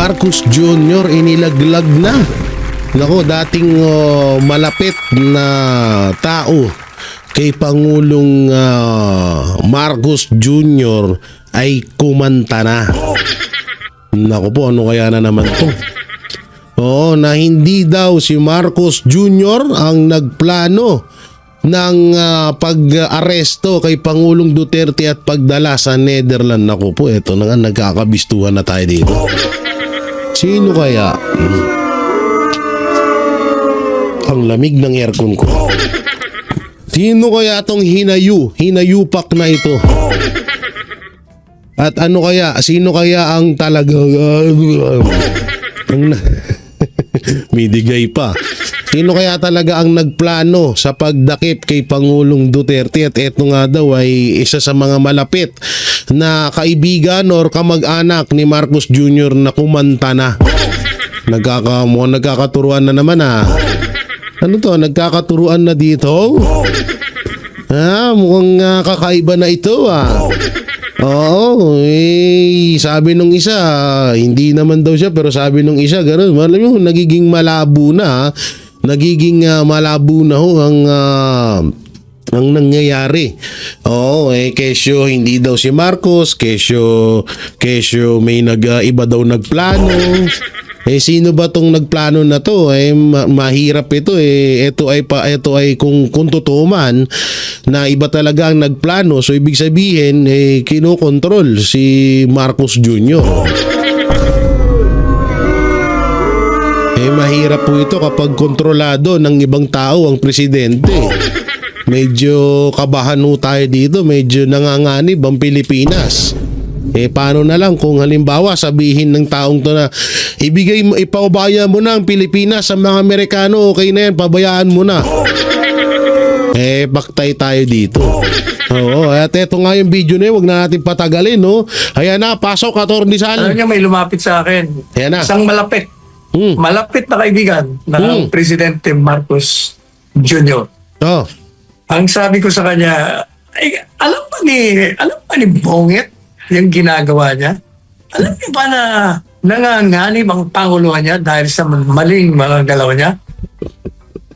Marcos Jr. inilaglag na. Nako, dating malapit na tao kay Pangulong Marcos Jr. ay kumanta na. Nako po, ano kaya na naman to? Oo, na hindi daw si Marcos Jr. ang nagplano ng pag-aresto kay Pangulong Duterte at pagdala sa Netherlands. Nako po, eto na nga, nagkakabistuhan na tayo dito. Sino kaya? Ang lamig ng aircon ko. Sino kaya tong hinayupak na ito? At ano kaya? Sino kaya ang talaga may digay pa? Sino kaya talaga ang nagplano sa pagdakip kay Pangulong Duterte? At eto nga daw ay isa sa mga malapit na kaibigan or kamag-anak ni Marcos Jr. na kumanta na. Nagkakaturuan na naman Ano to? Nagkakaturuan na dito? Mukhang kakaiba na ito Oo, sabi nung isa, hindi naman daw siya, pero sabi nung isa, gano'n. Alam mo, nagiging malabo na, malabo na ho ang nangyayari. Oo, kesyo hindi daw si Marcos, kesyo may iba daw nagplano. Sino ba tong nagplano na to? Mahirap ito Ito ay kung totoo man na iba talaga ang nagplano, so ibig sabihin kinokontrol si Marcos Jr. Mahirap po ito kapag kontrolado ng ibang tao ang presidente. Medyo kabahan ho tayo dito, medyo nanganganib ang Pilipinas. Paano na lang kung halimbawa sabihin ng taong to na ipaubaya mo na ang Pilipinas sa mga Amerikano, okay na yan, pabayaan mo na. Baktay tayo dito. Oo, at eto nga yung video na yun, huwag na natin patagalin, no? Ayan na, pasok, Atty. Sal. Alam niya, may lumapit sa akin. Ayan na. Isang malapit na kaibigan ng Presidente Marcos Jr. Oh. Ang sabi ko sa kanya, alam ba ni Bongit yung ginagawa niya? Alam niyo ba na nanganganib ang panguluhan niya dahil sa maling mga galaw niya?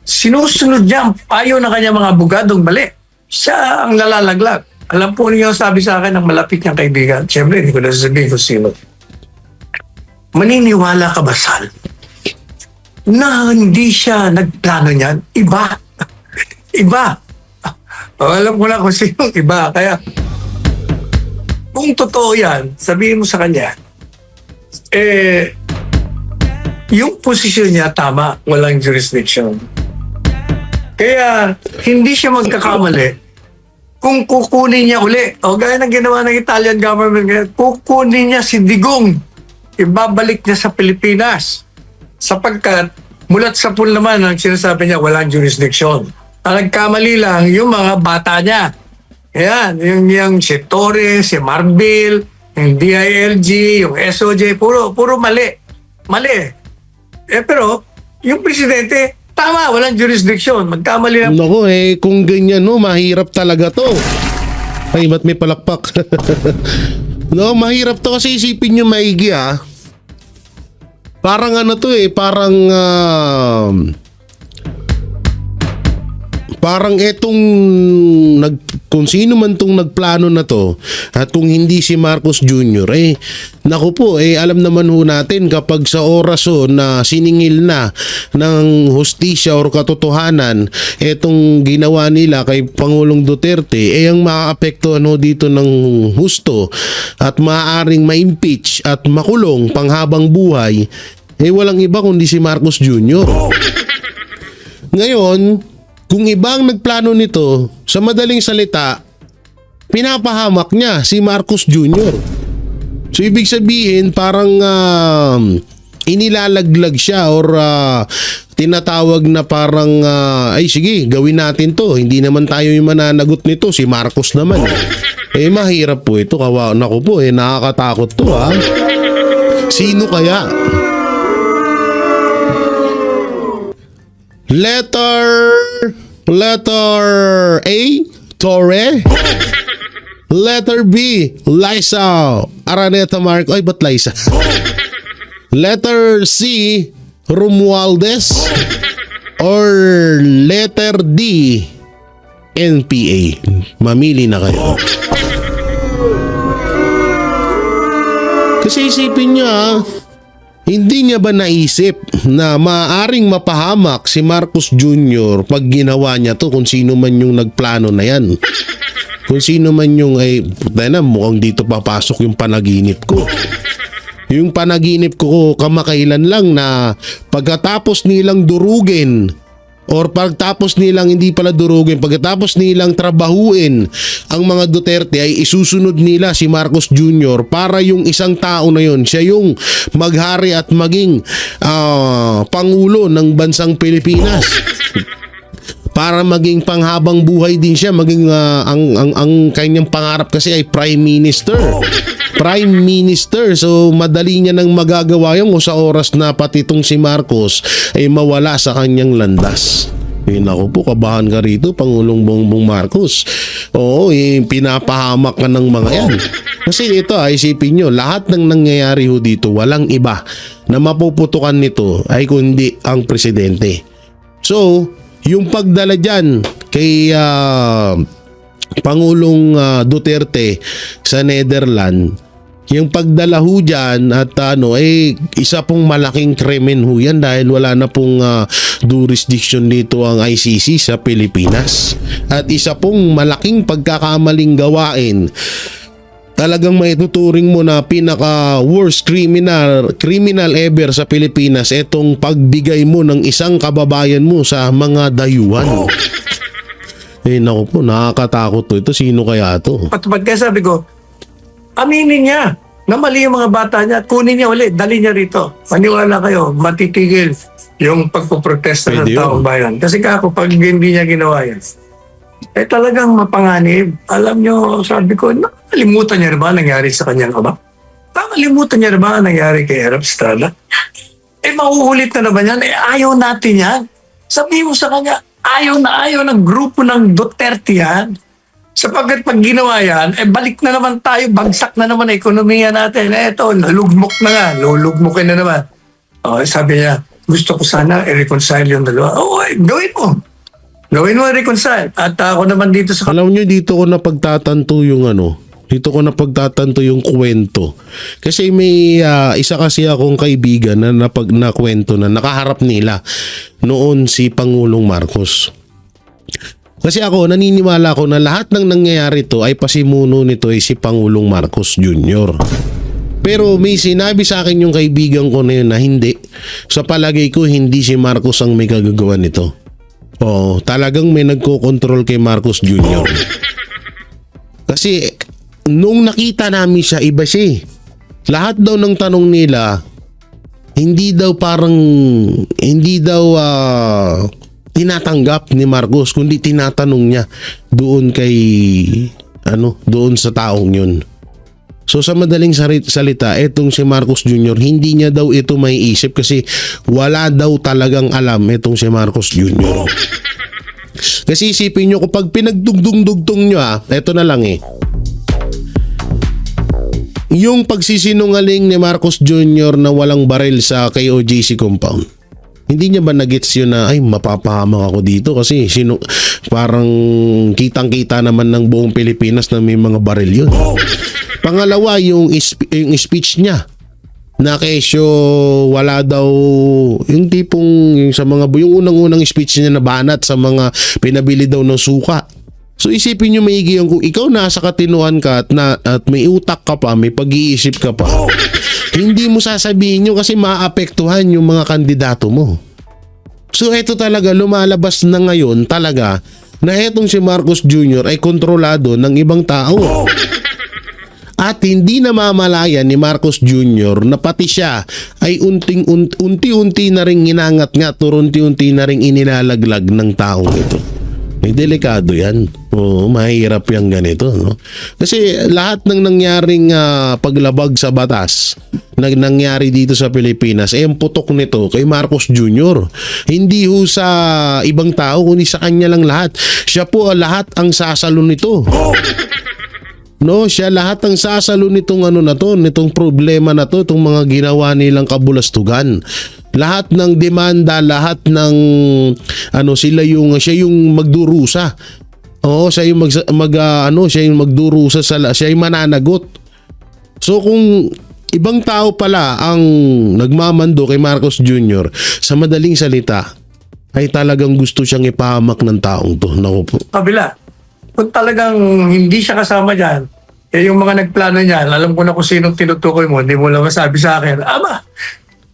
Sinusunod niya ang payo ng kanyang mga abogadong mali. Siya ang nalalaglag. Alam po niyo, sabi sa akin ng malapit niyang kaibigan, siyempre hindi ko na sasabihin kung sino. Maniniwala ka ba, Sal, na hindi siya nagplano niyan? Iba. Alam ko na kung sino iba. Kaya kung totoo yan, sabihin mo sa kanya, yung posisyon niya tama, walang jurisdiction. Kaya hindi siya magkakamali kung kukunin niya uli. O gaya ng ginawa ng Italian government, kukunin niya si Digong, ibabalik niya sa Pilipinas. Sapagkat mulat sa pool naman ang sinasabi niya, walang jurisdiction. Ang nagkamali lang yung mga bata niya. Ayan, yung si Torres, si Marbil, yung DILG, yung SOJ, puro mali. Pero, yung presidente, tama, walang jurisdiction. Magkamali lang. Naku, kung ganyan, no, mahirap talaga to. Ay, ba't may palakpak? No, mahirap to kasi isipin nyo maigi, Parang parang etong kung sino man tong nagplano na to at kung hindi si Marcos Jr. Naku po, alam naman ho natin kapag sa oras na siningil na ng hustisya or katotohanan etong ginawa nila kay Pangulong Duterte, ang maaapektuhan ho dito ng husto at maaaring ma-impeach at makulong panghabang buhay, walang iba kundi si Marcos Jr. Ngayon, kung ibang nagplano nito, sa madaling salita, pinapahamak niya si Marcos Jr. So ibig sabihin parang inilalaglag siya or tinatawag na parang ay sige, gawin natin to. Hindi naman tayo yung mananagot nito, si Marcos naman. Mahirap po ito. Naku po, nakakatakot to Sino kaya? Letter A, Torre. Letter B, Liza Araneta Marcos. Ay, ba't Liza? Letter C, Romualdez, or letter D, NPA? Mamili na kayo. Kasi isipin niya, hindi niya ba naisip na maaaring mapahamak si Marcos Jr. pag ginawa niya to kung sino man yung nagplano na yan? Kung sino man yung mukhang dito papasok yung panaginip ko. Yung panaginip ko kamakailan lang na pagkatapos nilang durugin or pagkatapos nilang hindi pala durugin, pagkatapos nilang trabahuin ang mga Duterte ay isusunod nila si Marcos Jr. para yung isang tao na yun, siya yung maghari at maging pangulo ng bansang Pilipinas. Para maging panghabang buhay din siya, maging ang kanyang pangarap kasi ay Prime Minister. Prime Minister. So madali niya nang magagawa yun o sa oras na pati itong si Marcos ay mawala sa kanyang landas. Naku po, kabahan ka rito, Pangulong Bongbong Marcos. Oo, pinapahamak ka ng mga yan. Kasi ito, isipin nyo, lahat ng nangyayari ho dito, walang iba na mapuputukan nito ay kundi ang presidente. So, yung pagdala dyan kay Pangulong Duterte sa Netherlands, yung pagdala ho dyan at isa pong malaking krimen ho yan dahil wala na pong jurisdiction dito ang ICC sa Pilipinas. At isa pong malaking pagkakamaling gawain, talagang maituturing mo na pinaka worst criminal ever sa Pilipinas itong pagbigay mo ng isang kababayan mo sa mga dayuhan. Naku po, nakakatakot to. Ito, sino kaya to? Patupad kaya sabi ko, aminin niya na mali yung mga bata niya at kunin niya ulit, dali niya rito. Maniwala kayo, matitigil yung pagpuprotesta ng Pwede taong yun. bayan. Kasi kako, pag hindi niya ginawa yan, talagang mapanganib. Alam niyo, sabi ko, nakalimutan niya rin ba nangyari sa kanyang ama? Nakalimutan niya rin ba nangyari kay Erap Estrada? Mahuhulit na naman yan. Ayaw natin yan. Sabihin mo sa kanya, ayaw ng grupo ng Duterte yan. Sapagkat pag ginawa yan, balik na naman tayo, bagsak na naman ang ekonomiya natin. Eto, nalugmok na nga, lulugmokin na naman. Sabi niya, gusto ko sana i-reconcile yung dalawa. Gawin mo. Gawin mo i-reconcile. At ako naman dito sa... Alam nyo, dito ko napagtatanto yung kwento. Kasi may isa kasi akong kaibigan na kwento na nakaharap nila noon si Pangulong Marcos. Kasi ako, naniniwala ko na lahat ng nangyayari to ay pasimuno nito ay si Pangulong Marcos Jr. Pero may sinabi sa akin yung kaibigan ko na yun na hindi. Sa palagay ko, hindi si Marcos ang may kagagawa nito. Talagang may nagko-control kay Marcos Jr. Kasi nung nakita namin siya, iba siya. Lahat daw ng tanong nila, hindi daw tinatanggap ni Marcos, kundi tinatanong niya doon doon sa taong yun. So sa madaling salita, etong si Marcos Jr., hindi niya daw ito may isip kasi wala daw talagang alam etong si Marcos Jr. Kasi isipin nyo, kapag pinagdugtong-dugtong nyo eto na lang yung pagsisinungaling ni Marcos Jr. na walang baril sa KOJC compound. Hindi niya ba nagets yun na mapapahamak ako dito kasi parang kitang-kita naman ng buong Pilipinas na may mga baril yun. Pangalawa, yung speech niya na kesyo wala daw yung tipong yung unang-unang speech niya na banat sa mga pinabili daw ng suka. So isipin nyo maigi kung ikaw nasa katinuan ka at may utak ka pa, may pag-iisip ka pa. Hindi mo sasabihin yun kasi maapektuhan yung mga kandidato mo. So eto talaga, lumalabas na ngayon talaga na etong si Marcos Jr. ay kontrolado ng ibang tao. At hindi na mamalayan ni Marcos Jr. na pati siya ay unti-unti na ring inangat-ngat o unti-unti na ring inilalaglag ng taong ito. Delikado yan. Mahirap yung ganito. No? Kasi lahat ng nangyaring paglabag sa batas na nangyari dito sa Pilipinas, ang putok nito kay Marcos Jr. Hindi ho sa ibang tao, kundi sa kanya lang lahat. Siya po lahat ang sasalo nito. No, siya lahat ng sasalo nitong ano na to, nitong problema na to, itong mga ginawa nilang kabulastugan. Lahat ng demanda, lahat ng ano siya yung magdurusa. Oo, siya yung siya yung magdurusa siya yung mananagot. So kung ibang tao pala ang nagmamando kay Marcos Jr., sa madaling salita ay talagang gusto siyang ipahamak ng taong to. Naku po. Kabila. Kung talagang hindi siya kasama dyan, yung mga nagplano niyan, alam ko na kung sinong tinutukoy mo, hindi mo lang masabi sa akin,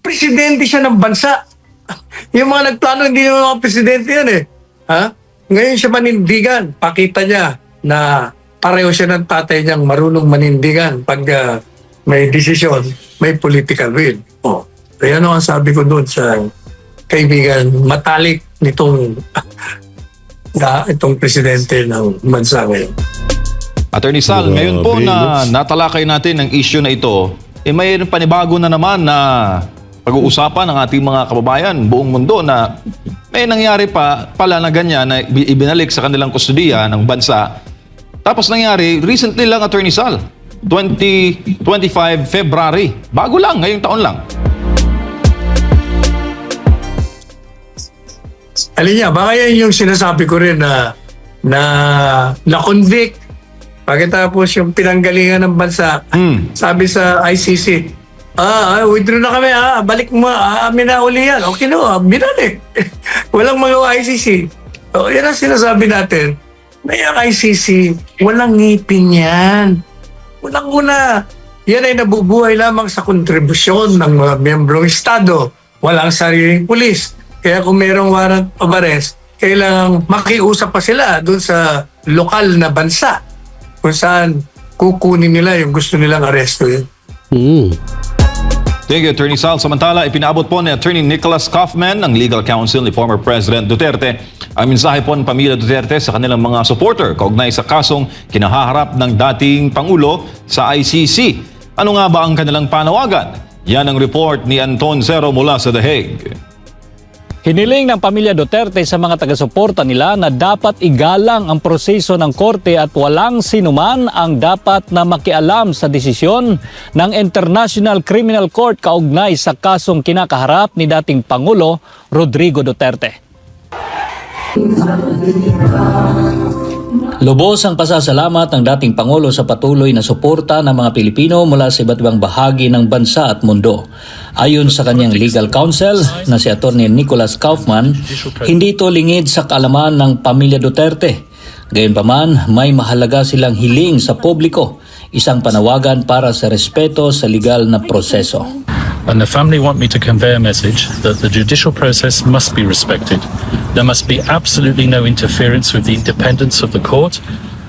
presidente siya ng bansa. Yung mga nagplano, hindi yung mga presidente yan eh. Ha? Ngayon siya manindigan. Pakita niya na pareho siya ng tatay niyang marunong manindigan pag may desisyon, may political will. Kaya ang sabi ko doon sa kaibigan, matalik nitong itong presidente ng bansa ngayon. Attorney Sal, ngayon po na natalakay natin ang issue na ito, may panibago na naman na pag-uusapan ng ating mga kababayan buong mundo na may nangyari pala na ganyan na ibinalik sa kanilang kustudiya ng bansa. Tapos nangyari, recently lang, Attorney Sal, 25 February. Bago lang, ngayong taon lang. Alin niya, baka yan yung sinasabi ko rin na convict. Pagkatapos yung pinanggalingan ng bansa, sabi sa ICC, withdraw na kami, balik mo, amin na uli yan. Okay na, binalik. Walang mga ICC. Yan ang sinasabi natin. May ICC, walang ngipin yan. Walang una. Yan ay nabubuhay lamang sa kontribusyon ng mga miyembrong Estado. Walang sariling pulis. Kaya kung mayroong warrant of arrest, kailangang makiusap pa sila doon sa lokal na bansa kung saan kukunin nila yung gusto nilang aresto yun. Thank you, Attorney Sal. Samantala, ipinaabot po ni Attorney Nicholas Kaufman, ang legal counsel ni former President Duterte, ang mensahe po ng pamilya Duterte sa kanilang mga supporter kaugnay sa kasong kinahaharap ng dating Pangulo sa ICC. Ano nga ba ang kanilang panawagan? Yan ang report ni Anton Zero mula sa The Hague. Hiniling ng pamilya Duterte sa mga taga-suporta nila na dapat igalang ang proseso ng korte at walang sinuman ang dapat na makialam sa desisyon ng International Criminal Court kaugnay sa kasong kinakaharap ni dating Pangulo Rodrigo Duterte. Lubos ang pasasalamat ng dating Pangulo sa patuloy na suporta ng mga Pilipino mula sa iba't ibang bahagi ng bansa at mundo. Ayon sa kanyang legal counsel na si Atty. Nicholas Kaufman, hindi ito lingid sa kaalaman ng pamilya Duterte. Gayunpaman, may mahalaga silang hiling sa publiko, isang panawagan para sa respeto sa legal na proseso. And the family want me to convey a message that the judicial process must be respected. There must be absolutely no interference with the independence of the court,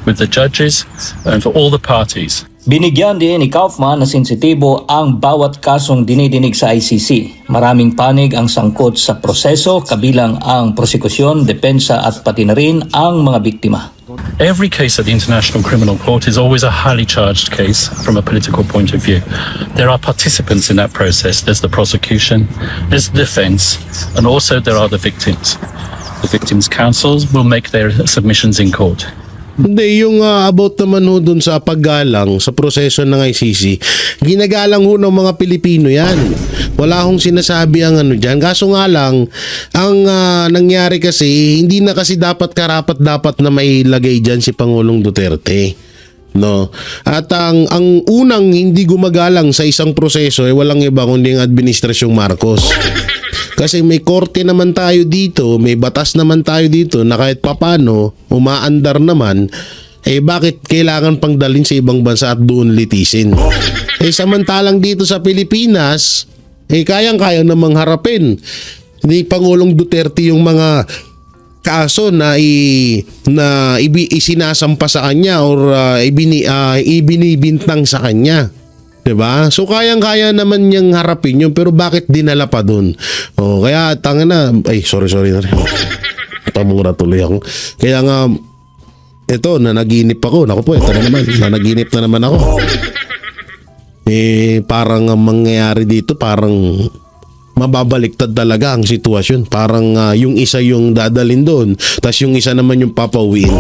with the judges, and for all the parties. Binigyan din ni Kaufman na sensitibo ang bawat kasong dinidinig sa ICC. Maraming panig ang sangkot sa proseso, kabilang ang prosekusyon, depensa at pati na rin ang mga biktima. Every case at the International Criminal Court is always a highly charged case from a political point of view. There are participants in that process. There's the prosecution, there's the defense, and also there are the victims. The victims' counsels will make their submissions in court. Hindi, yung about naman ho dun sa paggalang sa proseso ng ICC, ginagalang ho ng mga Pilipino yan. Wala hong sinasabi ang ano dyan. Kaso nga lang, ang nangyari kasi, hindi na kasi dapat karapat-dapat na mailagay dyan si Pangulong Duterte. No? At ang unang hindi gumagalang sa isang proseso ay walang iba kundi ang Administrasyong Marcos. Kasi may korte naman tayo dito, may batas naman tayo dito na kahit papano umaandar naman, bakit kailangan pang dalhin sa ibang bansa at doon litisin? Samantalang dito sa Pilipinas, kayang-kaya namang harapin ni Pangulong Duterte yung mga kaso na isinasampa sa kanya or ibinibintang sa kanya. Diba? So kayang-kaya naman niyang harapin yun, pero bakit dinala pa dun? Kaya tanga na, sorry. Pamura tuloy ako. Kaya nga, ito, nanaginip ako. Naku po, ito na naman. Nanaginip na naman ako. Parang ang mangyayari dito, parang mababaliktad talaga ang sitwasyon. Parang yung isa yung dadalin doon, tas yung isa naman yung papauwiin.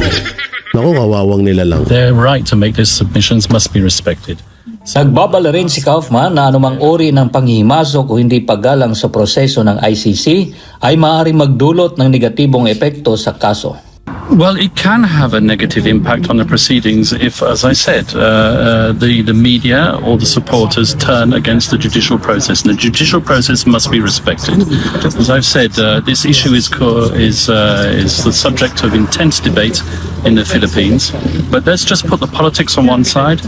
Naku, kawawang nila lang. Their right to make those submissions must be respected. Nagbabala rin si Kaufman na anumang uri ng panghihimasok o hindi paggalang sa proseso ng ICC ay maaaring magdulot ng negatibong epekto sa kaso. Well, it can have a negative impact on the proceedings if, as I said, the media or the supporters turn against the judicial process, and the judicial process must be respected. As I've said, this issue is the subject of intense debate in the Philippines. But let's just put the politics on one side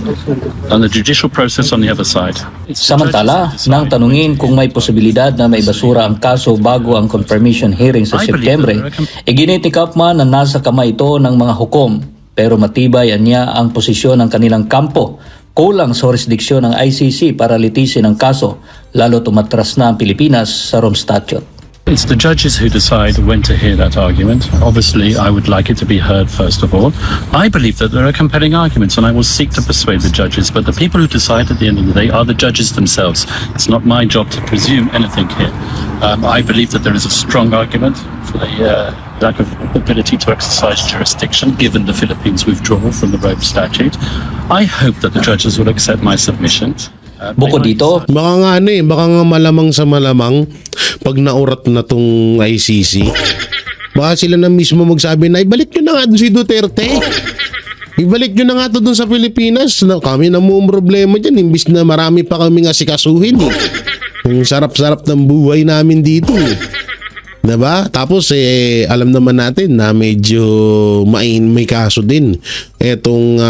and the judicial process on the other side. Samantala, nang tanungin kung may posibilidad na may basura ang kaso bago ang confirmation hearing sa Setyembre, iginit ni Kaufman na nasa kamay ito ng mga hukom, pero matibay niya ang posisyon ng kanilang kampo. Kulang sa jurisdiksyon ng ICC para litisin ang kaso, lalo tumatras na ang Pilipinas sa Rome Statute. It's the judges who decide when to hear that argument. Obviously, I would like it to be heard first of all. I believe that there are compelling arguments and I will seek to persuade the judges, but the people who decide at the end of the day are the judges themselves. It's not my job to presume anything here. I believe that there is a strong argument for the lack of ability to exercise jurisdiction given the Philippines' withdrawal from the Rome Statute. I hope that the judges will accept my submissions. Bukod dito, Baka nga malamang sa malamang pag naurat na tong ICC. Baka sila na mismo magsabi na ibalik nyo na nga doon si Duterte. Ibalik nyo na nga to doon sa Pilipinas. Kami na mo problema dyan. Imbis na marami pa kaming asikasuhin. Ang sarap-sarap ng buhay namin dito. Diba? Tapos alam naman natin na medyo may kaso din. Etong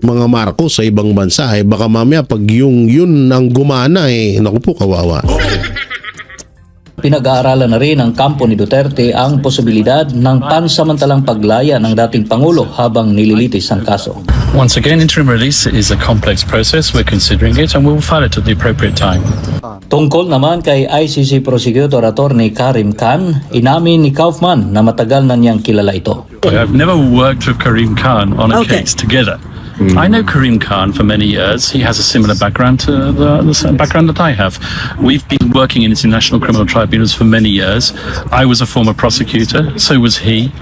mga Marcos sa ibang bansa, baka mamaya pag yun ang gumana, naku po, kawawa. pinag-aaralan na rin ng kampo ni Duterte ang posibilidad ng pansamantalang paglaya ng dating Pangulo habang nililitis ang kaso. Once again, interim release is a complex process. We're considering it and we'll file it at the appropriate time. Tungkol naman kay ICC Prosecutor Attorney Karim Khan, inamin ni Kaufman na matagal na niyang kilala ito. I've never worked with Karim Khan on a case together. I know Karim Khan for many years. He has a similar background to the background that I have. We've been working in international criminal tribunals for many years. I was a former prosecutor, so was he.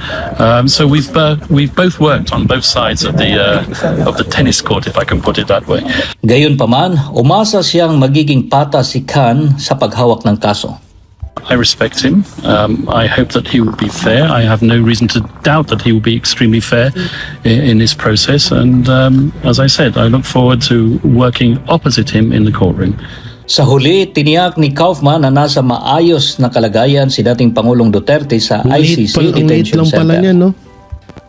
So we've both worked on both sides of the tennis court, if I can put it that way. Gayunpaman, umasa siyang magiging patas si Khan sa paghawak ng kaso. I respect him. I hope that he will be fair. I have no reason to doubt that he will be extremely fair in this process. And as I said, I look forward to working opposite him in the courtroom. Sa huli, tiniyak ni Kaufman na nasa maayos na kalagayan si dating Pangulong Duterte sa ICC Ang liit Detention lang pala Center. niya, no?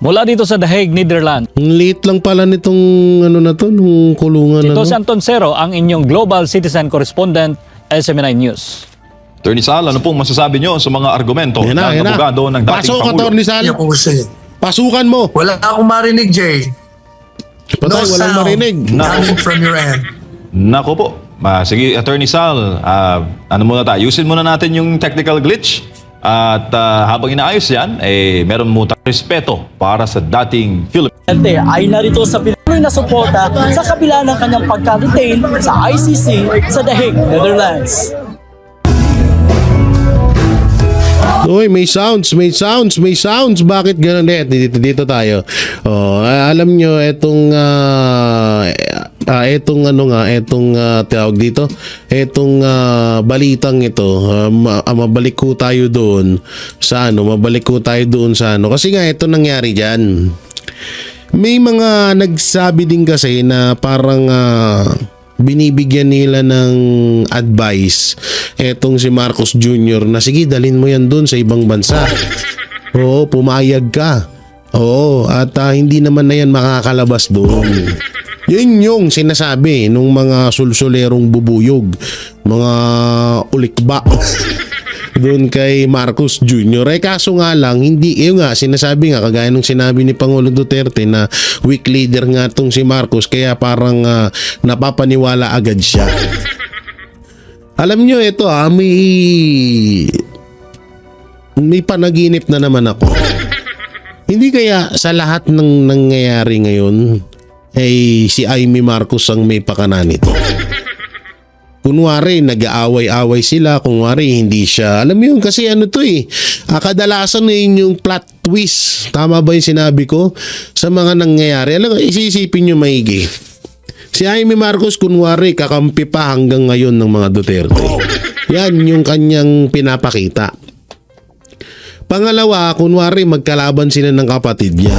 Mula dito sa The Hague, Netherlands, Ang liit lang pala nitong nung kulungan ito na si Anton Cero, ang inyong Global Citizen Correspondent, SMNI News. Attorney Sal, ano pong masasabi nyo sa mga argumento ng abogado ng dating Pasok ka, Pangulo? Attorney Sal. Yung kusin. Pasukan mo. Wala akong marinig, Jay. Patay, walang marinig. coming from your end. Nako po. Sige, Attorney Sal, ano muna tayo? Ayusin muna natin yung technical glitch. At habang inaayos yan, meron muna tayong respeto para sa dating Philippines. Duterte ay narito sa Pinoy na suporta sa kabila ng kanyang pagka-retain sa ICC sa The Hague, Netherlands. Uy, may sounds. Bakit ganun? Dito tayo. Oh, alam nyo, etong tawag dito, etong balitang ito, mabalik ko tayo doon sa kasi nga ito nangyari diyan. May mga nagsabi din kasi na parang binibigyan nila ng advice etong si Marcos Jr. na sige, dalhin mo yan doon sa ibang bansa. Oo, pumayag ka. Oo, at hindi naman na yan makakalabas doon. Yun yung sinasabi nung mga sulsulerong bubuyog, mga ulikba doon kay Marcos Jr. Kaso nga lang, hindi, yun nga, sinasabi nga, kagaya nung sinabi ni Pangulong Duterte na weak leader nga tong si Marcos, kaya parang napapaniwala agad siya. Alam nyo, ito may panaginip na naman ako. Hindi kaya sa lahat ng nangyayari ngayon, si Amy Marcos ang may pakana nito. Kunwari, nag-aaway-away sila. Kunwari, hindi siya. Alam mo yun, kasi kadalasan na yun yung plot twist. Tama ba yung sinabi ko? Sa mga nangyayari. Alam ko, isisipin nyo maigi. Si Jaime Marcos kunwari kakampi pa hanggang ngayon ng mga Duterte. Yan yung kanyang pinapakita. Pangalawa, kunwari magkalaban sila ng kapatid niya.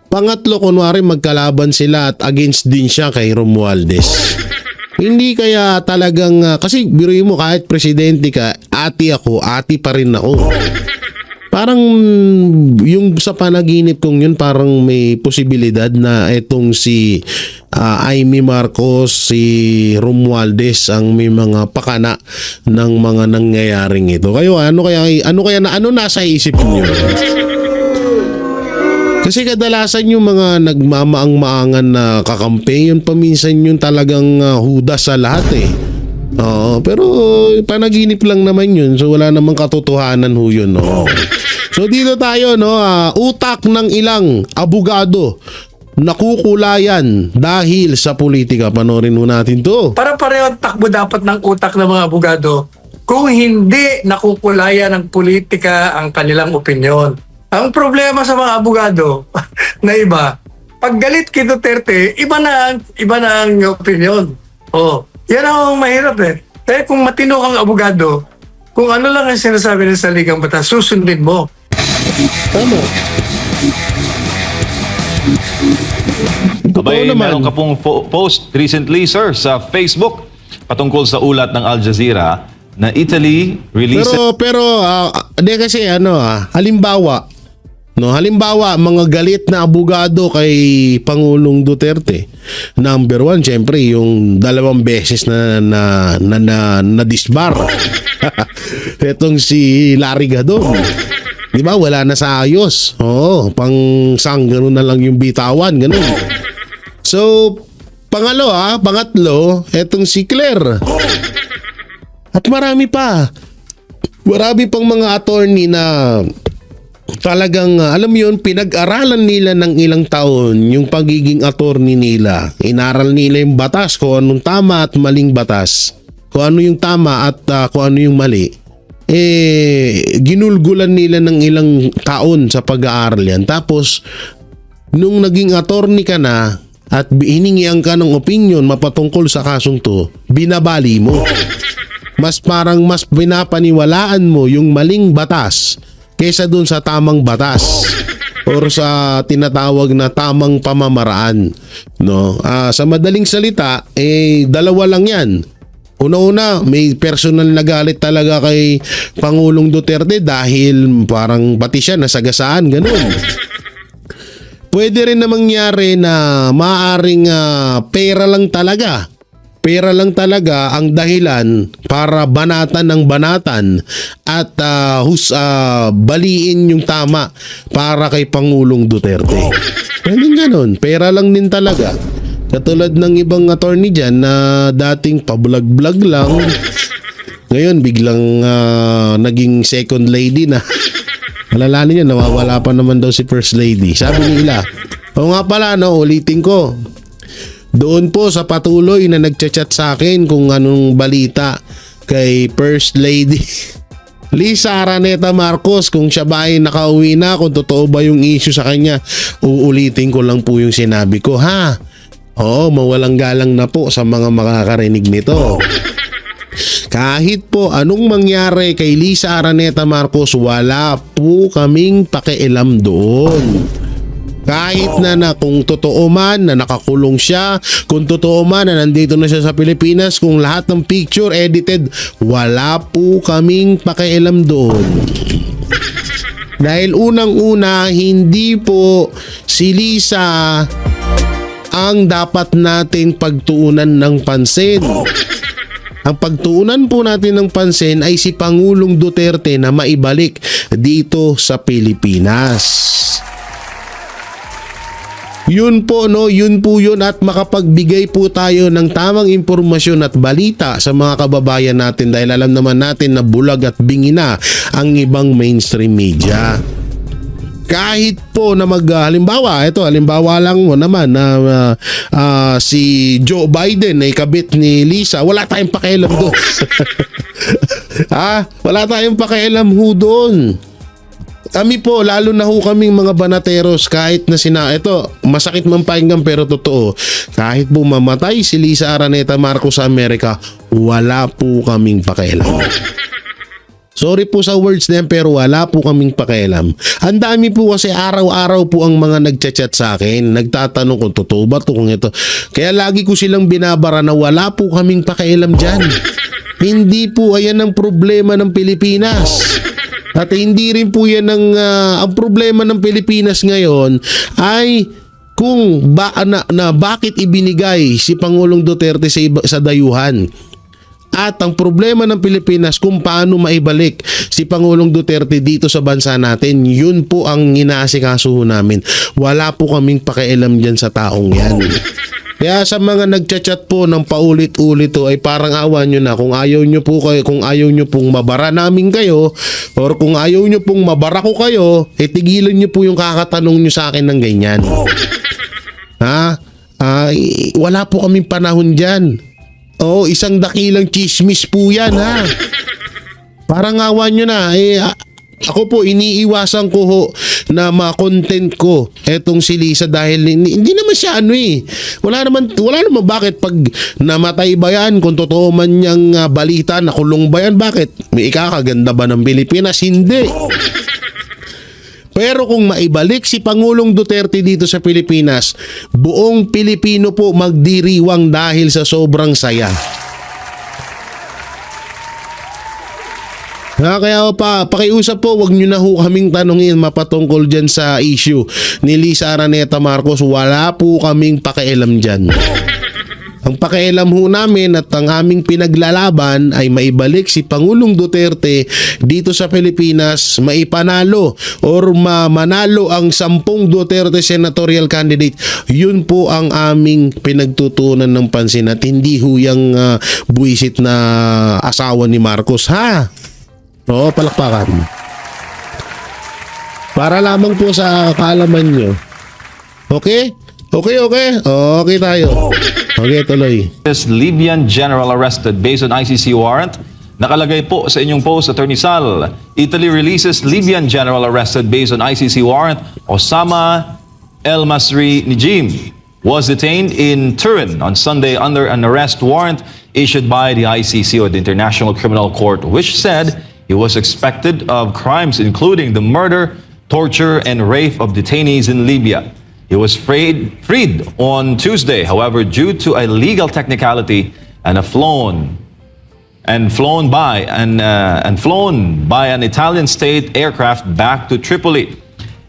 Pangatlo, kunwari magkalaban sila at against din siya kay Romualdez. Hindi kaya talagang, kasi biruin mo kahit presidente ka, ati ako, ati pa rin ako. Parang yung sa panaginip kong yun, parang may posibilidad na etong si Jaime Marcos, si Romualdez ang may mga pakana ng mga nangyayaring ito. Kayo, ano nasa isip niyo? Kasi kadalasan yung mga nagmamaang-maangan na kakampi, yun paminsan yung talagang hudas sa lahat eh. Oo, pero panaginip lang naman yun. So wala namang katotohanan ho yun. No? So dito tayo, no, utak ng ilang abogado nakukulayan dahil sa politika. Panorin ho natin to. Para pareho takbo dapat ng utak ng mga abogado kung hindi nakukulayan ng politika ang kanilang opinyon. Ang problema sa mga abogado na iba, pag galit kay Duterte, iba na ang opinyon. Oh, yan ang mahirap eh. Kaya kung matino kang abogado, kung ano lang ang sinasabi ng saligang batas, susundin mo. Tama. Abay, naman. meron ka pong post recently, sir, sa Facebook patungkol sa ulat ng Al Jazeera na Italy releases... Pero hindi kasi halimbawa mga galit na abogado kay Pangulong Duterte. Number one, syempre yung 2 beses na disbar. Etong si Larry Gadon. Di ba? Wala na sa ayos. Oo, pang gano'n na lang yung bitawan, gano'n. So, pangatlo, etong si Claire. At marami pa. Marami pang mga attorney na talagang, alam mo yun, pinag-aralan nila ng ilang taon yung pagiging attorney nila. Inaral nila yung batas, kung anong tama at maling batas. Kung ano yung tama at kung ano yung mali. Ginulgulan nila ng ilang taon sa pag-aaral yan. Tapos, nung naging attorney ka na at hiningian ka ng opinion mapatungkol sa kasong to, binabali mo. Mas pinapaniwalaan mo yung maling batas kaysa dun sa tamang batas or sa tinatawag na tamang pamamaraan. No? Sa madaling salita, dalawa lang yan. Una-una, may personal na galit talaga kay Pangulong Duterte dahil parang pati siya nasagasaan, ganun. Pwede rin na mangyari na maaaring pera lang talaga. Pera lang talaga ang dahilan para banatan ng banatan at baliin yung tama para kay Pangulong Duterte. Pwedeng ganun, pera lang din talaga. Katulad ng ibang attorney dyan na dating pabulag-bulag lang, ngayon biglang naging second lady na. Malalanin niya, nawawala pa naman daw si first lady. Sabi nila, o nga pala, ulitin ko. Doon po sa patuloy na nagchat-chat sa akin kung anong balita kay First Lady Lisa Araneta Marcos, kung siya ba ay nakauwi na, kung totoo ba yung issue sa kanya. Uulitin ko lang po yung sinabi ko, ha? Oo, mawalang galang na po sa mga makakarinig nito. Kahit po anong mangyari kay Lisa Araneta Marcos, wala po kaming pakialam doon. Kahit na kung totoo man na nakakulong siya, kung totoo man na nandito na siya sa Pilipinas, kung lahat ng picture edited, wala po kaming pakialam doon. Dahil unang-una, hindi po si Lisa ang dapat nating pagtuunan ng pansin. Ang pagtuunan po natin ng pansin ay si Pangulong Duterte na maibalik dito sa Pilipinas. Yun po at makapagbigay po tayo ng tamang impormasyon at balita sa mga kababayan natin dahil alam naman natin na bulag at bingi na ang ibang mainstream media. Kahit po na halimbawa lang mo naman na si Joe Biden ay kabit ni Lisa, wala tayong pakialam doon. Wala tayong pakialam ho doon. Kami po, lalo na ho kaming mga banateros, kahit na ito, masakit man pakinggan pero totoo, kahit po mamatay si Lisa Araneta Marcos sa Amerika, wala po kaming pakialam. Sorry po sa words na yan, pero wala po kaming pakialam. Ang dami po kasi araw-araw po ang mga nagchat-chat sa akin, nagtatanong kung totoo ba to, kung ito. Kaya lagi ko silang binabara na wala po kaming pakialam dyan. Hindi po ayan ang problema ng Pilipinas. At hindi rin po yan ang problema ng Pilipinas ngayon ay kung bakit ibinigay si Pangulong Duterte sa dayuhan. At ang problema ng Pilipinas kung paano maibalik si Pangulong Duterte dito sa bansa natin, yun po ang inaasikaso namin. Wala po kaming pakialam dyan sa taong yan. Kaya sa mga nagchat-chat po ng paulit-ulit to ay parang awan nyo na kung ayaw nyo pong mabara namin kayo or kung ayaw nyo pong mabara ko kayo, tigilan nyo po yung kakatanong nyo sa akin ng ganyan. Wala po kaming panahon dyan. Oo, isang dakilang chismis po yan ha. Parang awan nyo na. Ako po, iniiwasan ko ho na ma-content ko etong si Lisa dahil hindi naman siya Wala naman bakit pag namatay ba yan, kung totoo man niyang balita, nakulong ba yan, bakit? May ikakaganda ba ng Pilipinas? Hindi. Pero kung maibalik si Pangulong Duterte dito sa Pilipinas, buong Pilipino po magdiriwang dahil sa sobrang saya. Kaya pakiusap po, wag nyo na ho kaming tanongin mapatungkol dyan sa issue ni Lisa Araneta Marcos. Wala po kaming pakialam dyan. Ang pakialam ho namin at ang aming pinaglalaban ay maibalik si Pangulong Duterte dito sa Pilipinas, maipanalo or manalo ang 10 Duterte senatorial candidate. Yun po ang aming pinagtutunan ng pansin at hindi ho yung buwisit na asawa ni Marcos ha. Oo, palakpakan. Para lamang po sa kaalaman nyo. Okay? Okay tayo. Okay, tuloy. This Libyan general arrested based on ICC warrant. Nakalagay po sa inyong post, Attorney Sal. Italy releases Libyan general arrested based on ICC warrant. Osama El Masri Najim was detained in Turin on Sunday under an arrest warrant issued by the ICC, or the International Criminal Court, which said he was suspected of crimes including the murder, torture, and rape of detainees in Libya. He was freed on Tuesday, however, due to a legal technicality and flown by an Italian state aircraft back to Tripoli.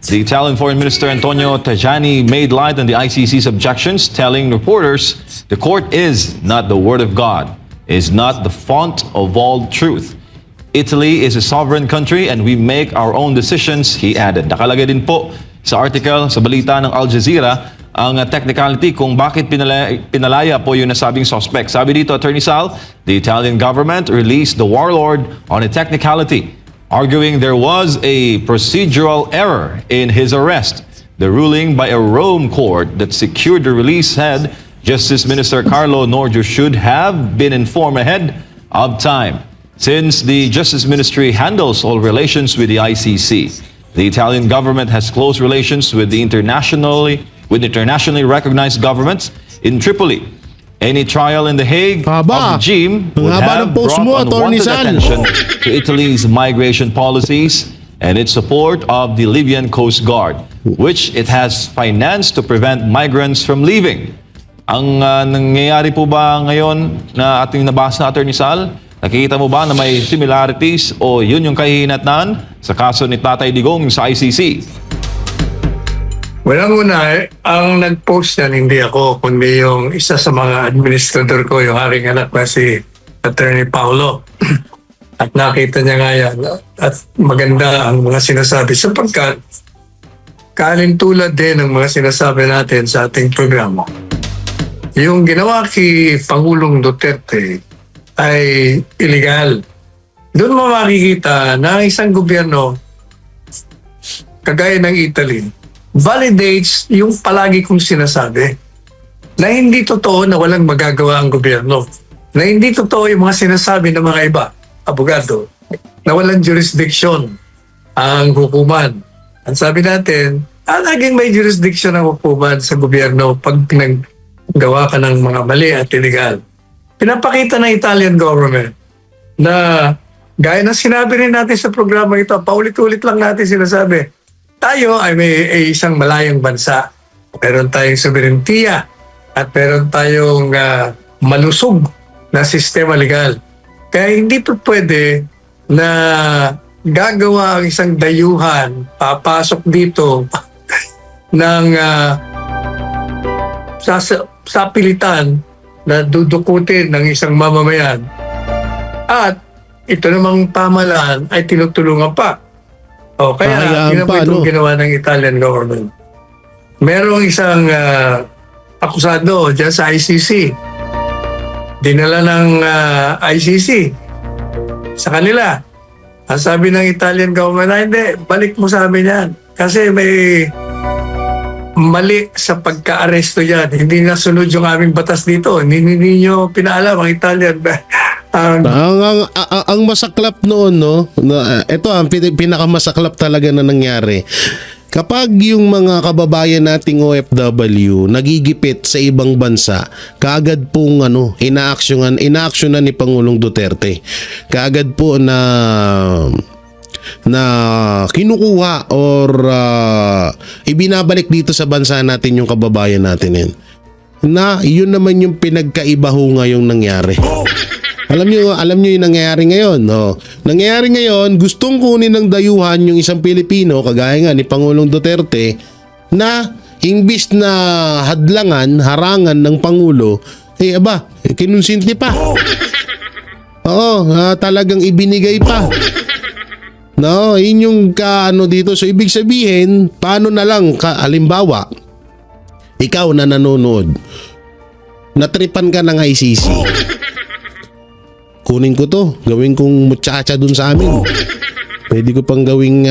The Italian Foreign Minister Antonio Tajani made light on the ICC's objections, telling reporters the court is not the word of God, is not the font of all truth. Italy is a sovereign country and we make our own decisions, he added. Nakalagay din po sa article, sa balita ng Al Jazeera, ang technicality kung bakit pinalaya po yung nasabing suspect. Sabi dito, Attorney Sal, the Italian government released the warlord on a technicality, arguing there was a procedural error in his arrest. The ruling by a Rome court that secured the release said Justice Minister Carlo Nordio should have been informed ahead of time. Since the Justice Ministry handles all relations with the ICC, the Italian government has close relations with the internationally recognized governments in Tripoli. Any trial in The Hague of the regime would have brought unwanted attention to Italy's migration policies and its support of the Libyan Coast Guard, which it has financed to prevent migrants from leaving. Ang nangyayari po ba ngayon na ating nabasa, Attorney Sal? Nakikita mo ba na may similarities o yun yung kahihinatnan sa kaso ni Tatay Digong sa ICC? Unang-una, ang nag-post yan hindi ako, kundi yung isa sa mga administrator ko, yung aking anak na si Attorney Paulo. At nakita niya nga yan. At maganda ang mga sinasabi sapagkat kalintulad din ang mga sinasabi natin sa ating programa. Yung ginawa kay Pangulong Duterte ay illegal. Doon mo makikita na isang gobyerno kagaya ng Italy validates yung palagi kong sinasabi na hindi totoo na walang magagawa ang gobyerno, na hindi totoo yung mga sinasabi ng mga iba, abogado, na walang jurisdiction ang hukuman. Ang sabi natin, laging may jurisdiction ng hukuman sa gobyerno pag pinaggawa ka ng mga mali at illegal. Pinapakita ng Italian government na gaya ng sinabi rin natin sa programa ito, paulit-ulit lang natin sinasabi, tayo ay may isang malayang bansa. Meron tayong soberentiya at meron tayong malusog na sistema legal. Kaya hindi po pwede na gagawa ang isang dayuhan, papasok dito ng sapilitan na dudukutin ng isang mamamayan. At ito namang pamahalaan ay tinutulungan pa. O kaya yun po itong ginawa ng Italian government. Merong isang akusado dyan sa ICC. Dinala ng ICC sa kanila. Ang sabi ng Italian government, hindi, balik mo sa amin yan. Kasi may mali sa pagka-aresto yan. Hindi nasunod yung aming batas dito. Hindi nyo pinaalam ang Italian. Ang masaklap noon, no? Ito ang pinakamasaklap talaga na nangyari. Kapag yung mga kababayan nating OFW nagigipit sa ibang bansa, kaagad pong inaaksyonan ni Pangulong Duterte. Kaagad po na kinukuha or ibinabalik dito sa bansa natin yung kababayan natin yun. Na yun naman yung pinagkaiba ho ngayong nangyari. Alam niyo yung nangyayari ngayon, no? Nangyayari ngayon, gustong kunin ng dayuhan yung isang Pilipino, kagaya nga ni Pangulong Duterte, na imbis na harangan ng Pangulo, kinunsinti pa. Oo, talagang ibinigay pa. No, yun yung dito. So, ibig sabihin, paano na lang, halimbawa, ikaw na nanonood, natripan ka ng ICC. Kunin ko to, gawin kong muchacha dun sa amin. Pwede ko pang gawing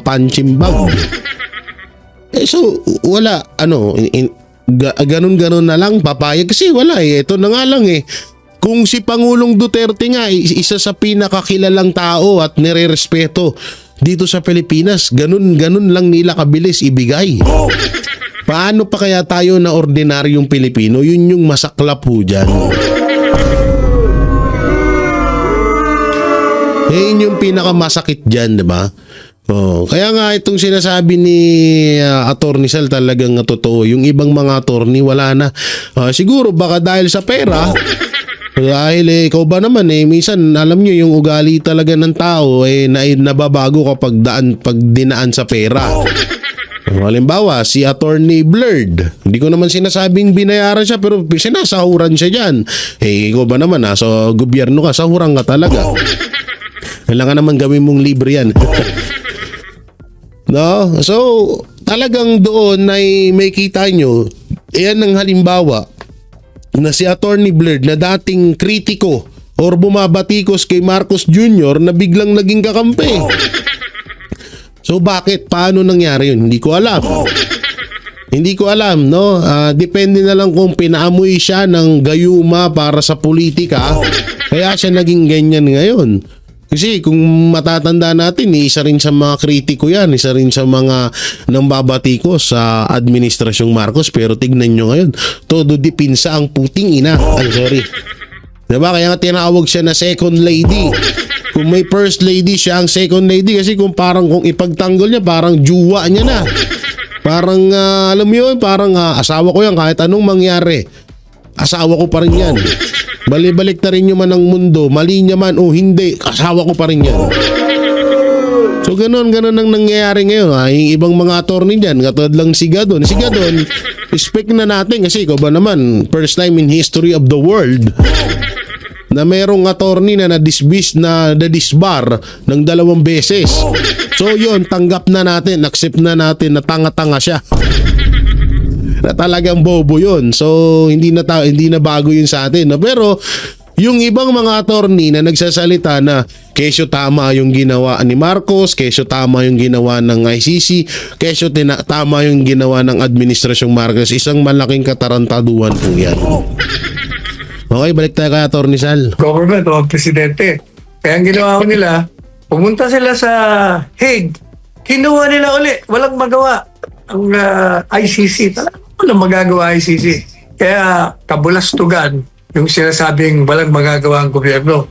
punching bag. So wala ganun na lang papayag kasi wala ito na nga lang kung si Pangulong Duterte nga isa sa pinakakilalang tao at nirerespeto dito sa Pilipinas, ganun lang nila kabilis ibigay. Paano pa kaya tayo na ordinaryong Pilipino? Yun yung masaklap po dyan. Yun yung pinakamasakit dyan, di ba? Kaya nga itong sinasabi ni Attorney Sal talagang totoo. Yung ibang mga attorney wala na. Siguro baka dahil sa pera. Dahil ikaw ba naman minsan alam nyo yung ugali talaga ng tao nababago kapag dinaan sa pera. Halimbawa, si Attorney Blurred. Hindi ko naman sinasabing binayaran siya pero sinasahuran siya dyan. Ikaw ba naman sa gobyerno ka, sahuran ka talaga. Kailangan naman gawin mong libre yan. No? So, talagang doon may kita nyo, yan ang halimbawa na si Attorney Blurred na dating kritiko or bumabatikos kay Marcos Jr. na biglang naging kakampi. So, bakit? Paano nangyari yun? Hindi ko alam. No? Depende na lang kung pinaamoy siya ng gayuma para sa politika, kaya siya naging ganyan ngayon. Kasi kung matatanda natin, isa rin sa mga kritiko yan, isa rin sa mga nambabatikos sa Administrasyong Marcos. Pero tignan nyo ngayon, todo dipinsa ang puting ina. Diba? Kaya nga tinawag siya na second lady. Kung may first lady, siya ang second lady. Kasi kung ipagtanggol niya, parang juwa niya na. Parang, alam mo yun, parang asawa ko yan kahit anong mangyari. Asawa ko pa rin yan. Balik na rin nyo man ang mundo, mali niya man o hindi, asawa ko pa rin yan. So ganun ang nangyayari ngayon. Yung ibang mga attorney dyan, katulad lang si Gadon, respect na natin kasi ikaw ba naman, first time in history of the world na mayroong attorney na na-disbar ng 2 beses. So yun, tanggap na natin, accept na natin na tanga-tanga siya. Na talagang bobo yun. So hindi na bago yun sa atin. No? Pero yung ibang mga attorney na nagsasalita na kesyo tama yung ginawa ni Marcos, kesyo tama yung ginawa ng ICC, kesyo tama yung ginawa ng Administrasyong Marcos, isang malaking katarantaduhan po yan. Okay, balik tayo kay Attorney Sal. Government o presidente. Kaya ang ginawa ko nila, Pumunta sila sa Hague. Kinuha nila uli. Walang magawa ang ICC. Talagang walang magagawa ICC. Kaya kabulastugan yung sinasabing walang magagawa ang gobyerno.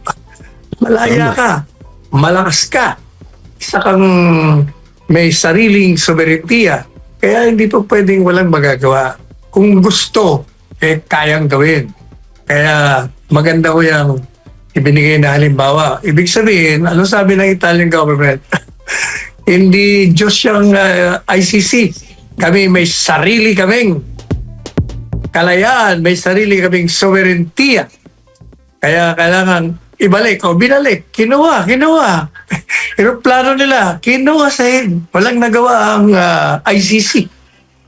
Malaya ka. Malakas ka. Isa kang may sariling soberentiya. Kaya hindi po pwedeng walang magagawa. Kung gusto, kayang gawin. Kaya maganda ko yung ibinigay na halimbawa. Ibig sabihin, ano sabi ng Italian government? Hindi Diyos yung ICC. Kami may sarili kaming kalayaan, may sarili kaming sovereignty. Kaya kailangan ibalik o binalik. Kinuha. Aeroplano nila, kinuha sa walang nagawa ang ICC.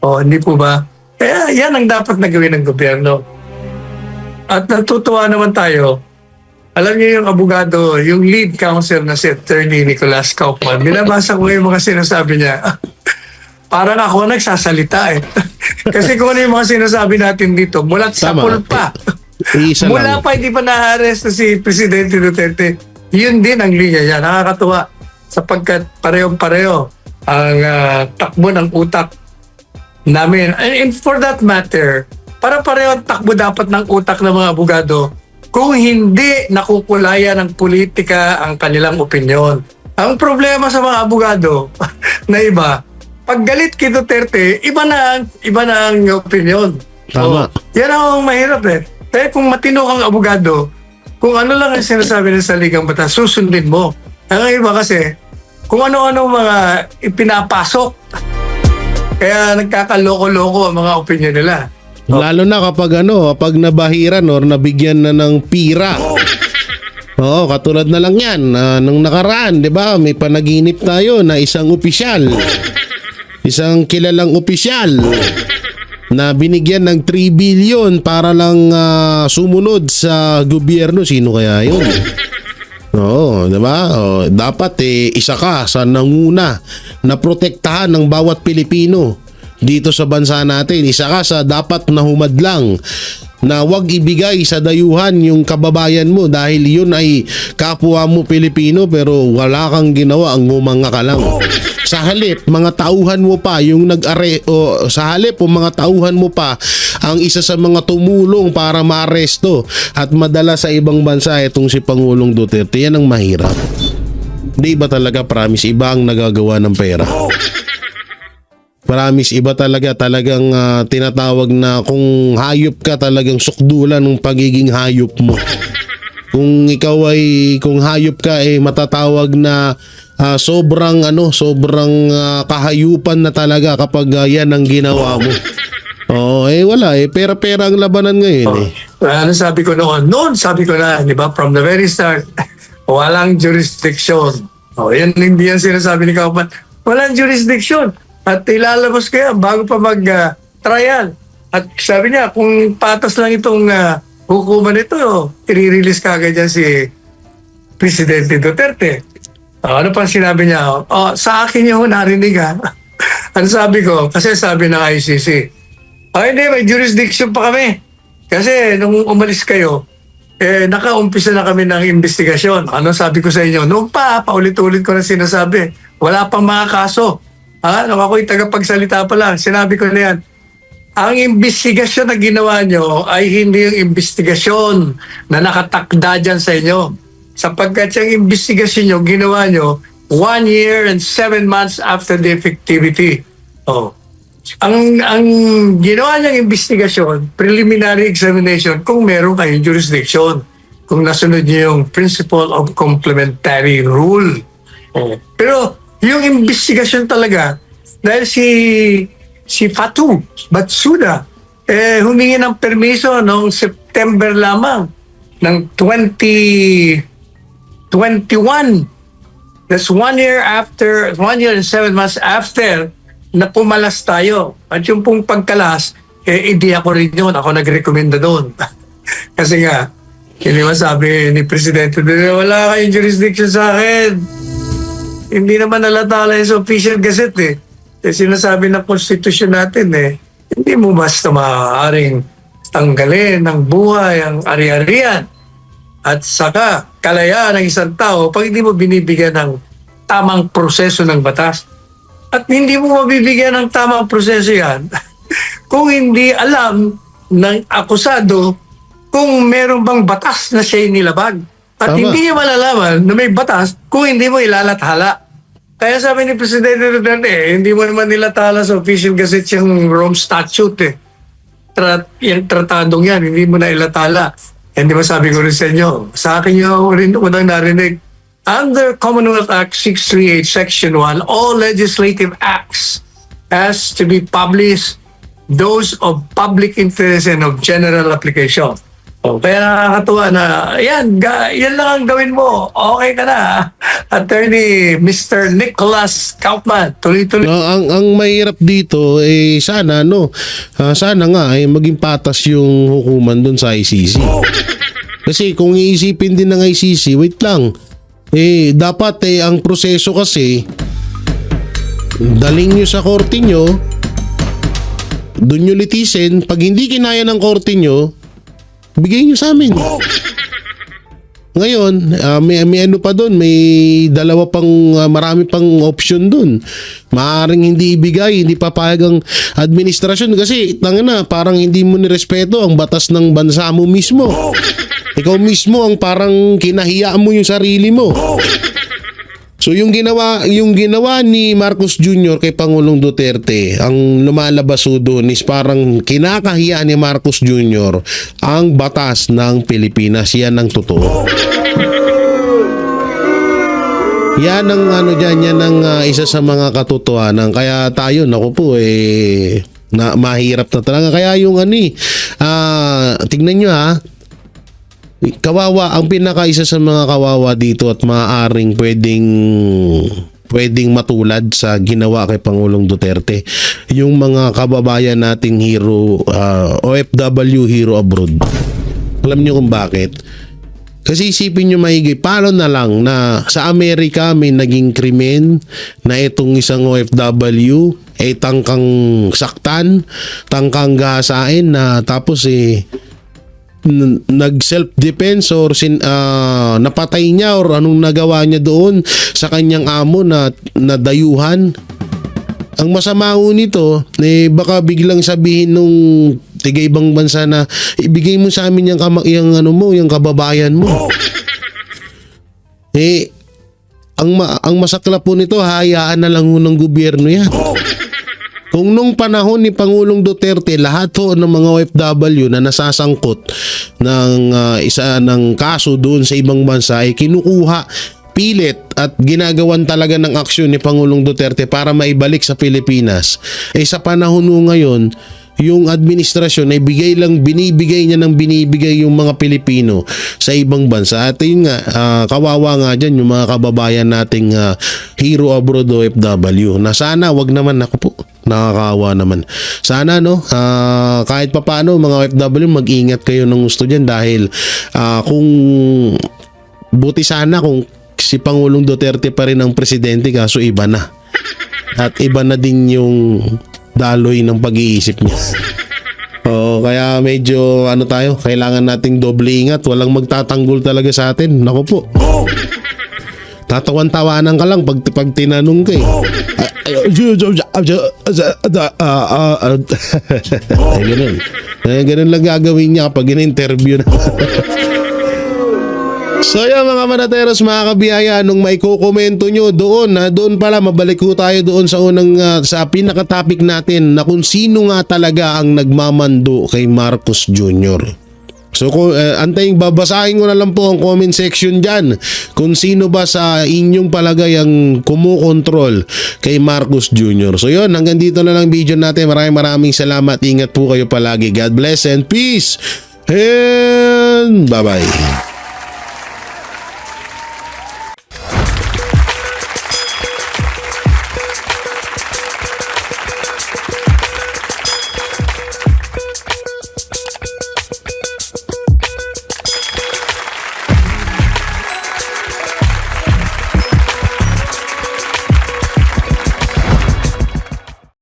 O, hindi po ba? Kaya yan ang dapat na gawin ng gobyerno. At natutuwa naman tayo. Alam niyo yung abogado, yung lead counsel na si Attorney Nicolas Kaufman, binabasa ko yung mga sinasabi niya. Parang ako nagsasalita eh. Kasi kung ano yung mga sinasabi natin dito, mulat sa Tama. pulpa. Isa Mula lang. pa hindi pa na-arrest si Presidente Duterte, yun din ang linya niya. Nakakatuwa sapagkat parehong-pareho ang takbo ng utak namin. And for that matter, para pareho ang takbo dapat ng utak ng mga abogado kung hindi nakukulayan ng politika ang kanilang opinyon. Ang problema sa mga abogado na iba, pag galit kay Duterte, iba na ang opinyon. Tama. Yan ang mahirap eh. Kaya kung matino kang abogado, kung ano lang ang sinasabi ng saligang batas, susundin mo. Ang iba kasi, kung ano-ano mga ipinapasok, kaya nagkakaloko-loko ang mga opinion nila. Lalo na kapag kapag nabahiran or nabigyan na ng pira. Oo, katulad na lang yan. Nung nakaraan, di ba, may panaginip tayo na isang opisyal. Isang kilalang opisyal na binigyan ng 3 billion para lang sumunod sa gobyerno. Sino kaya yun? Oo, di ba? Dapat isa ka sa nanguna na protektahan ng bawat Pilipino dito sa bansa natin. Isa ka sa dapat na humadlang na wag ibigay sa dayuhan yung kababayan mo dahil yun ay kapwa mo Pilipino pero wala kang ginawa, ang ngumanga ka lang. Sa halip, mga tauhan mo pa yung sa halip o mga tauhan mo pa ang isa sa mga tumulong para maaresto at madala sa ibang bansa itong si Pangulong Duterte. Yan ang mahirap. Di ba talaga, promise, iba ang nagagawa ng pera? Promise, iba talagang tinatawag na kung hayop ka, talagang sukdulan ng pagiging hayop mo. Kung ikaw kung hayop ka, matatawag na sobrang kahayupan na talaga kapag yan ang ginawa mo. Oo, wala pera-pera ang labanan ngayon Ano sabi ko noon? Noon sabi ko na, di ba, from the very start, walang jurisdiction. Yan, hindi yan sinasabi ni Kaufman. Walang jurisdiction. At ilalabas ko yan bago pa mag-trial. At sabi niya, kung patas lang itong hukuman ito, i-release ka agad yan si Presidente Duterte. Ano pang sinabi niya? Sa akin yung narinig ha. Ano sabi ko? Kasi sabi ng ICC, hindi, may jurisdiction pa kami. Kasi nung umalis kayo, nakaumpisa na kami ng investigasyon. Ano sabi ko sa inyo? Noong paulit-ulit ko na sinasabi, wala pang mga kaso. Nung ako'y tagapagsalita pa lang, sinabi ko na yan, ang investigasyon na ginawa nyo ay hindi yung investigasyon na nakatakda dyan sa inyo. Sapagkat yung investigasyon nyo, ginawa nyo 1 year and 7 months after the effectivity. Ang ginawa niyang investigasyon, preliminary examination, kung meron kayong jurisdiction, kung nasunod niyo yung principle of complementary rule. Pero yung investigasyon talaga, dahil si Fatou Bensouda, humingi ng permiso noong September lamang ng 2021. That's 1 year and 7 months after na pumalas tayo. At yung pong pagkalas, hindi ako rin yun. Ako nagrekomenda doon. Kasi nga, hindi masabi ni Presidente, wala kayong jurisdiction sa akin. Hindi naman nalatala sa official gazette sinasabi ng konstitusyon natin hindi mo basta maaaring tanggalin ng buhay ang ari-arian. at saka kalayaan ng isang tao pag hindi mo binibigyan ng tamang proseso ng batas. At hindi mo mabibigyan ng tamang proseso yan kung hindi alam ng akusado kung meron bang batas na siya nilabag. At Tama. hindi niya malalaman na may batas kung hindi mo ilalathala. Kaya sabi ni Presidente Duterte, hindi mo naman nilathala sa official gazette yung Rome Statute yung tratadong yan, hindi mo na ilatala. Hindi ba sabi ko rin sa inyo, sa akin yung rin unang narinig, under Commonwealth Act 638 Section 1, all legislative acts has to be published, those of public interest and of general application. So, kaya nakakatuwa na, yan lang ang gawin mo. Okay ka na. Attorney Mr. Nicholas Kaufman, tuloy-tuloy. Ang mahirap dito sana sana nga maging patas yung hukuman doon sa ICC. Kasi kung iisipin din ng ICC, wait lang. Dapat ang proseso kasi daling nyo sa korte nyo, doon nyo litisin. Pag hindi kinaya ng korte nyo, bigay nyo sa amin. Ngayon, may ano pa doon, may dalawa pang, marami pang option doon. Maaaring hindi ibigay, hindi papayag ang administrasyon kasi parang hindi mo nirespeto ang batas ng bansa mo mismo. Ikaw mismo ang parang kinahiyaan mo yung sarili mo. So yung ginawa ni Marcos Jr. kay Pangulong Duterte, ang lumalabas doon is parang kinakahiya ni Marcos Jr. ang batas ng Pilipinas. Yan ang totoo. Yan ang yan ang isa sa mga katotohanan. Kaya tayo, naku po na mahirap na talaga. Kaya yung tignan nyo kawawa, ang pinakaisa sa mga kawawa dito at maaaring pwedeng matulad sa ginawa kay Pangulong Duterte, yung mga kababayan nating hero, OFW hero abroad. Alam niyo kung bakit? Kasi isipin nyo maigi, paano na lang na sa Amerika may naging krimen na itong isang OFW tangkang saktan, tangkang gahasain na tapos nag-self-defense or napatay niya or anong nagawa niya doon sa kanyang amo na dayuhan. Ang masama ho nito, baka biglang sabihin nung tiga-ibang bansa na ibigay mo sa amin yung kababayan mo. Ang masaklap po nito, hayaan na lang ho ng gobyerno yan. Kung nung panahon ni Pangulong Duterte, lahat ho ng mga OFW na nasasangkot ng isa ng kaso doon sa ibang bansa ay kinukuha, pilit at ginagawan talaga ng aksyon ni Pangulong Duterte para maibalik sa Pilipinas. Sa panahon ho ngayon, yung administrasyon ay binibigay niya yung mga Pilipino sa ibang bansa. At yun nga, kawawa nga dyan yung mga kababayan nating hero abroad OFW na sana wag naman, ako po, nakakawa naman. Sana kahit papaano mga OFW, mag-ingat kayo ng gusto dyan dahil kung buti sana kung si Pangulong Duterte pa rin ang presidente, kaso iba na. At iba na din yung daloy ng pag-iisip niya. Kaya medyo kailangan nating doble ingat. Walang magtatanggol talaga sa atin. Naku po. Tatawan-tawanan ka lang pag tinanong ka ganun lang gagawin niya kapag in-interview na. So yan mga manateros, mga kabiyaya, nung may kukomento nyo doon pala mabalik ko tayo doon sa sa pinaka-topic natin na kung sino nga talaga ang nagmamando kay Marcos Jr. So antayin, babasahin ko na lang po ang comment section dyan kung sino ba sa inyong palagay ang kumukontrol kay Marcos Jr. So yun, hanggang dito na lang video natin. Maraming salamat. Ingat po kayo palagi. God bless and peace and bye bye.